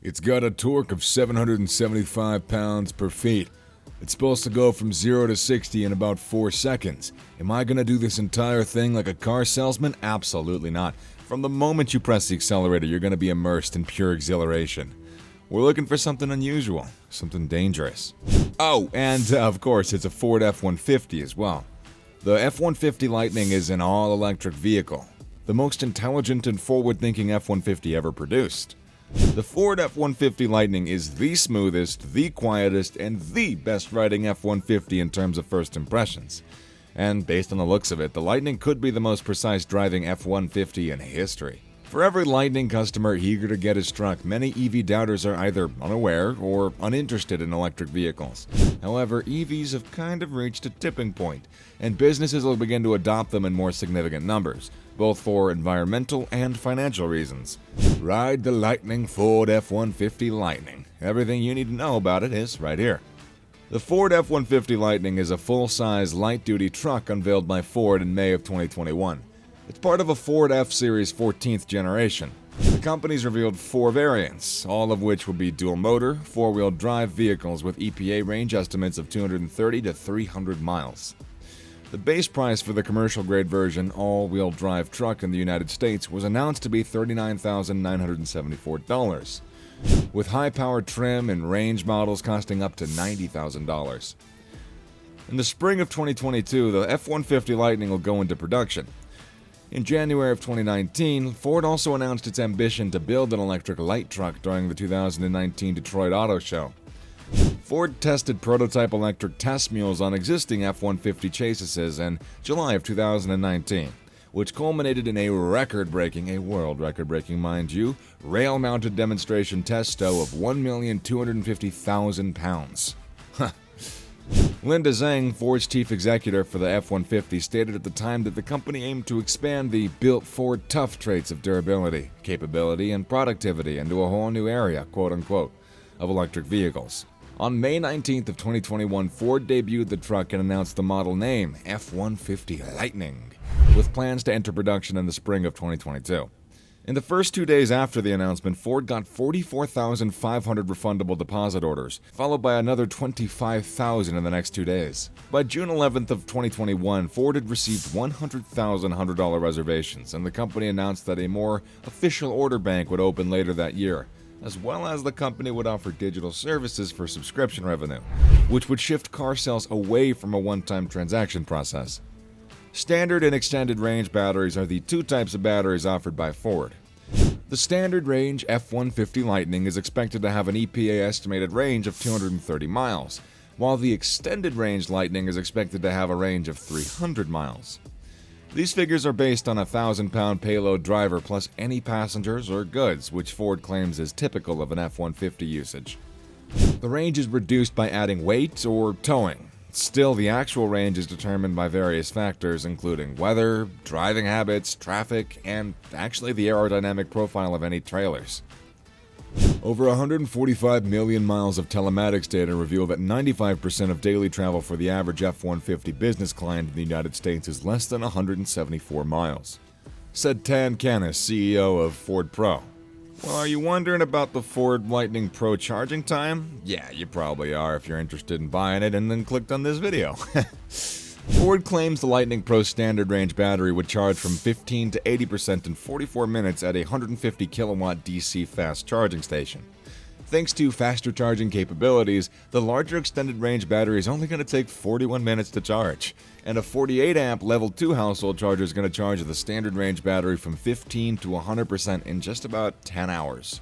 It's got a torque of 775 pounds per feet. It's supposed to go from 0 to 60 in about 4 seconds. Am I gonna do this entire thing like a car salesman? Absolutely not. From the moment you press the accelerator, you're gonna be immersed in pure exhilaration. We're looking for something unusual, something dangerous. Oh, and of course, it's a Ford F-150 as well. The F-150 Lightning is an all-electric vehicle, the most intelligent and forward-thinking F-150 ever produced. The Ford F-150 Lightning is the smoothest, the quietest, and the best-riding F-150 in terms of first impressions. And based on the looks of it, the Lightning could be the most precise driving F-150 in history. For every Lightning customer eager to get his truck, many EV doubters are either unaware or uninterested in electric vehicles. However, EVs have kind of reached a tipping point, and businesses will begin to adopt them in more significant numbers, both for environmental and financial reasons. Ride the Lightning Ford F-150 Lightning. Everything you need to know about it is right here. The Ford F-150 Lightning is a full-size, light-duty truck unveiled by Ford in May of 2021. It's part of a Ford F-Series 14th generation. The company's revealed 4 variants, all of which will be dual-motor, 4-wheel drive vehicles with EPA range estimates of 230 to 300 miles. The base price for the commercial-grade version all-wheel drive truck in the United States was announced to be $39,974, with high-powered trim and range models costing up to $90,000. In the spring of 2022, the F-150 Lightning will go into production. In January of 2019, Ford also announced its ambition to build an electric light truck during the 2019 Detroit Auto Show. Ford tested prototype electric test mules on existing F-150 chassis in July of 2019, which culminated in a world record-breaking, mind you, rail-mounted demonstration test tow of 1,250,000 pounds. Linda Zhang, Ford's chief executive for the F-150, stated at the time that the company aimed to expand the built Ford tough traits of durability, capability, and productivity into a whole new area, quote-unquote, of electric vehicles. On May 19th of 2021, Ford debuted the truck and announced the model name, F-150 Lightning, with plans to enter production in the spring of 2022. In the first 2 days after the announcement, Ford got 44,500 refundable deposit orders, followed by another 25,000 in the next 2 days. By June 11th of 2021, Ford had received 100,000 $100 reservations, and the company announced that a more official order bank would open later that year, as well as the company would offer digital services for subscription revenue, which would shift car sales away from a one-time transaction process. Standard and extended range batteries are the 2 types of batteries offered by Ford. The standard range F-150 Lightning is expected to have an EPA estimated range of 230 miles, while the extended range Lightning is expected to have a range of 300 miles. These figures are based on a 1,000-pound payload driver plus any passengers or goods, which Ford claims is typical of an F-150 usage. The range is reduced by adding weight or towing. Still, the actual range is determined by various factors, including weather, driving habits, traffic, and actually the aerodynamic profile of any trailers. Over 145 million miles of telematics data reveal that 95% of daily travel for the average F-150 business client in the United States is less than 174 miles, said Tan Canis, CEO of Ford Pro. Well, are you wondering about the Ford Lightning Pro charging time? Yeah, you probably are if you're interested in buying it and then clicked on this video. Ford claims the Lightning Pro standard range battery would charge from 15 to 80% in 44 minutes at a 150 kilowatt DC fast charging station. Thanks to faster charging capabilities, the larger extended range battery is only going to take 41 minutes to charge, and a 48 amp level 2 household charger is going to charge the standard range battery from 15 to 100% in just about 10 hours.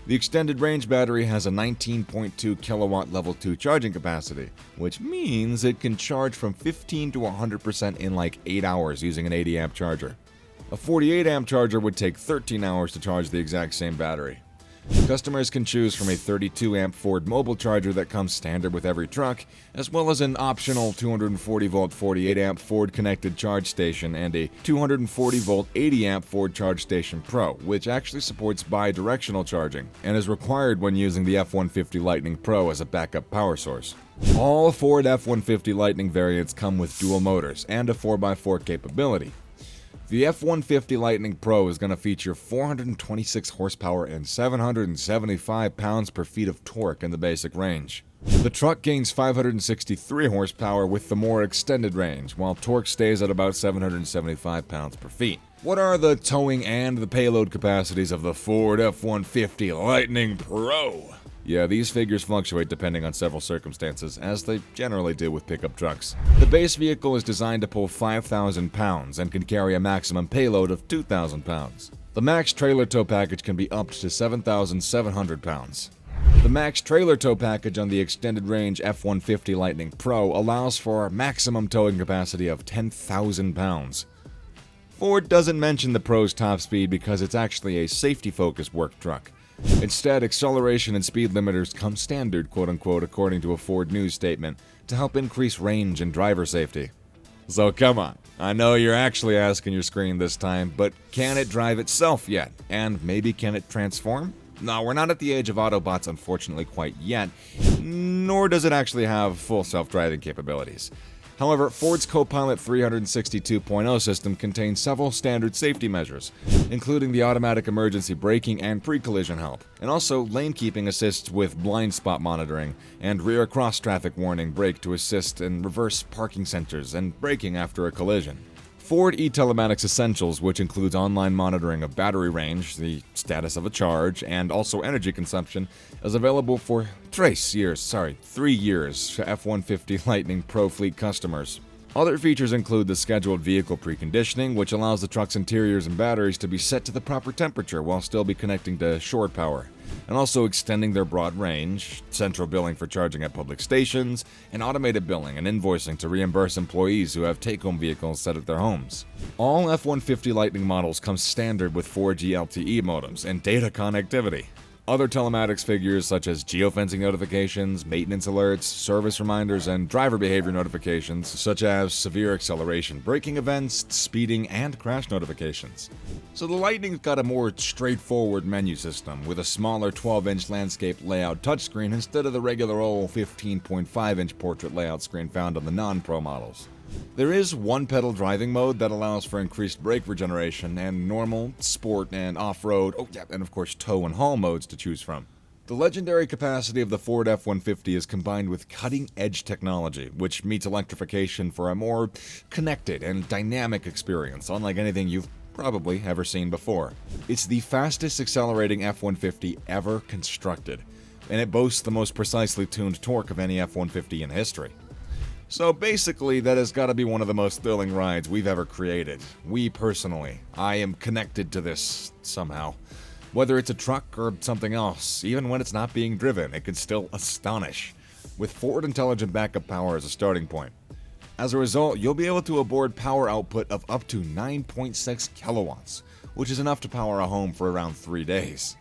The extended range battery has a 19.2 kilowatt level 2 charging capacity, which means it can charge from 15 to 100% in like 8 hours using an 80 amp charger. A 48 amp charger would take 13 hours to charge the exact same battery. Customers can choose from a 32 amp Ford mobile charger that comes standard with every truck, as well as an optional 240 volt 48 amp Ford connected charge station and a 240 volt 80 amp Ford Charge Station Pro, which actually supports bi-directional charging and is required when using the F-150 Lightning Pro as a backup power source. All Ford F-150 Lightning variants come with dual motors and a 4x4 capability. The F150 Lightning Pro is going to feature 426 horsepower and 775 pounds per feet of torque in the basic range. The truck gains 563 horsepower with the more extended range, while torque stays at about 775 pounds per feet. What are the towing and the payload capacities of the Ford F150 Lightning Pro? Yeah, these figures fluctuate depending on several circumstances, as they generally do with pickup trucks. The base vehicle is designed to pull 5,000 pounds and can carry a maximum payload of 2,000 pounds. The max trailer tow package can be up to 7,700 pounds. The max trailer tow package on the extended range F150 Lightning Pro allows for a maximum towing capacity of 10,000 pounds. Ford doesn't mention the Pro's top speed because it's actually a safety-focused work truck. Instead, acceleration and speed limiters come standard, quote-unquote, according to a Ford News statement, to help increase range and driver safety. So come on, I know you're actually asking your screen this time, but can it drive itself yet? And maybe can it transform? No, we're not at the age of Autobots, unfortunately, quite yet, nor does it actually have full self-driving capabilities. However, Ford's Copilot 362.0 system contains several standard safety measures, including the automatic emergency braking and pre-collision help, and also lane keeping assists with blind spot monitoring and rear cross-traffic warning brake to assist in reverse parking sensors and braking after a collision. Ford eTelematics Essentials, which includes online monitoring of battery range, the status of a charge, and also energy consumption, is available for 3 years to F-150 Lightning Pro fleet customers. Other features include the scheduled vehicle preconditioning, which allows the truck's interiors and batteries to be set to the proper temperature while still be connecting to shore power, and also extending their broad range, central billing for charging at public stations, and automated billing and invoicing to reimburse employees who have take-home vehicles set at their homes. All F-150 Lightning models come standard with 4G LTE modems and data connectivity. Other telematics figures such as geofencing notifications, maintenance alerts, service reminders, and driver behavior notifications such as severe acceleration, braking events, speeding, and crash notifications. So the Lightning's got a more straightforward menu system with a smaller 12-inch landscape layout touchscreen instead of the regular old 15.5-inch portrait layout screen found on the non-Pro models. There is one-pedal driving mode that allows for increased brake regeneration and normal, sport, and off-road, and of course tow and haul modes to choose from. The legendary capacity of the Ford F-150 is combined with cutting-edge technology, which meets electrification for a more connected and dynamic experience, unlike anything you've probably ever seen before. It's the fastest accelerating F-150 ever constructed, and it boasts the most precisely tuned torque of any F-150 in history. So basically, that has got to be one of the most thrilling rides we've ever created. I am connected to this somehow. Whether it's a truck or something else, even when it's not being driven, it can still astonish, with Ford Intelligent Backup Power as a starting point. As a result, you'll be able to onboard power output of up to 9.6 kilowatts, which is enough to power a home for around 3 days.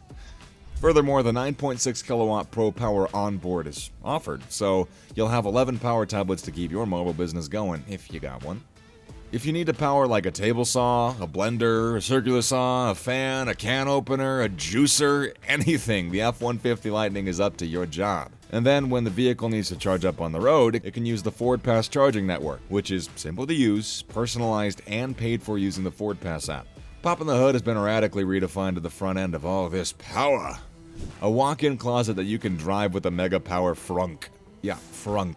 Furthermore, the 9.6 kilowatt Pro Power onboard is offered, so you'll have 11 power tablets to keep your mobile business going, if you got one. If you need to power like a table saw, a blender, a circular saw, a fan, a can opener, a juicer, anything, the F-150 Lightning is up to your job. And then when the vehicle needs to charge up on the road, it can use the Ford Pass charging network, which is simple to use, personalized, and paid for using the Ford Pass app. Popping the hood has been erratically redefined to the front end of all this power. A walk-in closet that you can drive with a mega power frunk. Yeah, frunk.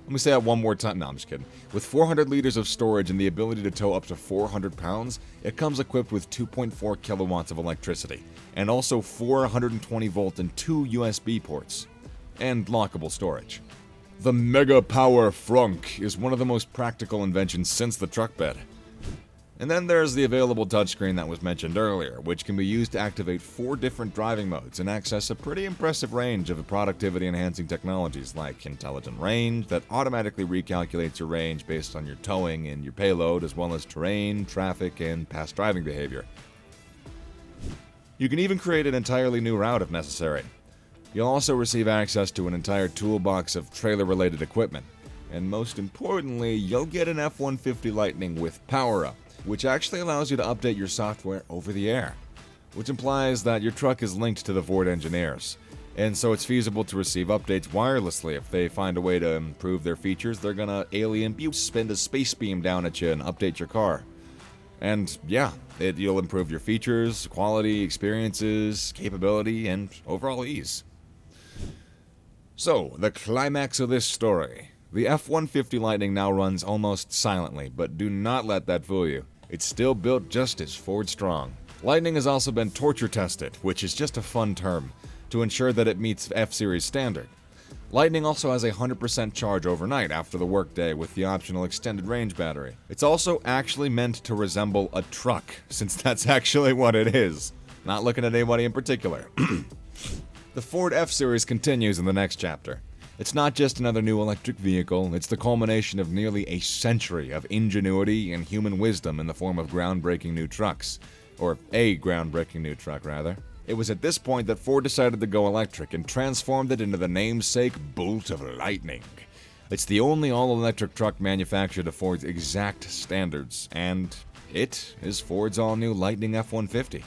Let me say that one more time. No, I'm just kidding. With 400 liters of storage and the ability to tow up to 400 pounds, it comes equipped with 2.4 kilowatts of electricity, and also 420 volt and 2 USB ports, and lockable storage. The Mega Power Frunk is one of the most practical inventions since the truck bed. And then there's the available touchscreen that was mentioned earlier, which can be used to activate 4 different driving modes and access a pretty impressive range of productivity-enhancing technologies like intelligent range that automatically recalculates your range based on your towing and your payload, as well as terrain, traffic, and past driving behavior. You can even create an entirely new route if necessary. You'll also receive access to an entire toolbox of trailer-related equipment. And most importantly, you'll get an F-150 Lightning with Power Up, which actually allows you to update your software over the air, which implies that your truck is linked to the Ford engineers, and so it's feasible to receive updates wirelessly. If they find a way to improve their features, they're gonna spin a space beam down at you and update your car. And yeah, you'll improve your features, quality, experiences, capability, and overall ease. So, the climax of this story. The F-150 Lightning now runs almost silently, but do not let that fool you. It's still built just as Ford strong. Lightning has also been torture tested, which is just a fun term, to ensure that it meets F-Series standard. Lightning also has a 100% charge overnight after the workday with the optional extended range battery. It's also actually meant to resemble a truck, since that's actually what it is. Not looking at anybody in particular. The Ford F-Series continues in the next chapter. It's not just another new electric vehicle, it's the culmination of nearly a century of ingenuity and human wisdom in the form of groundbreaking new trucks. Or a groundbreaking new truck, rather. It was at this point that Ford decided to go electric and transformed it into the namesake Bolt of Lightning. It's the only all-electric truck manufactured to Ford's exact standards, and it is Ford's all-new Lightning F-150.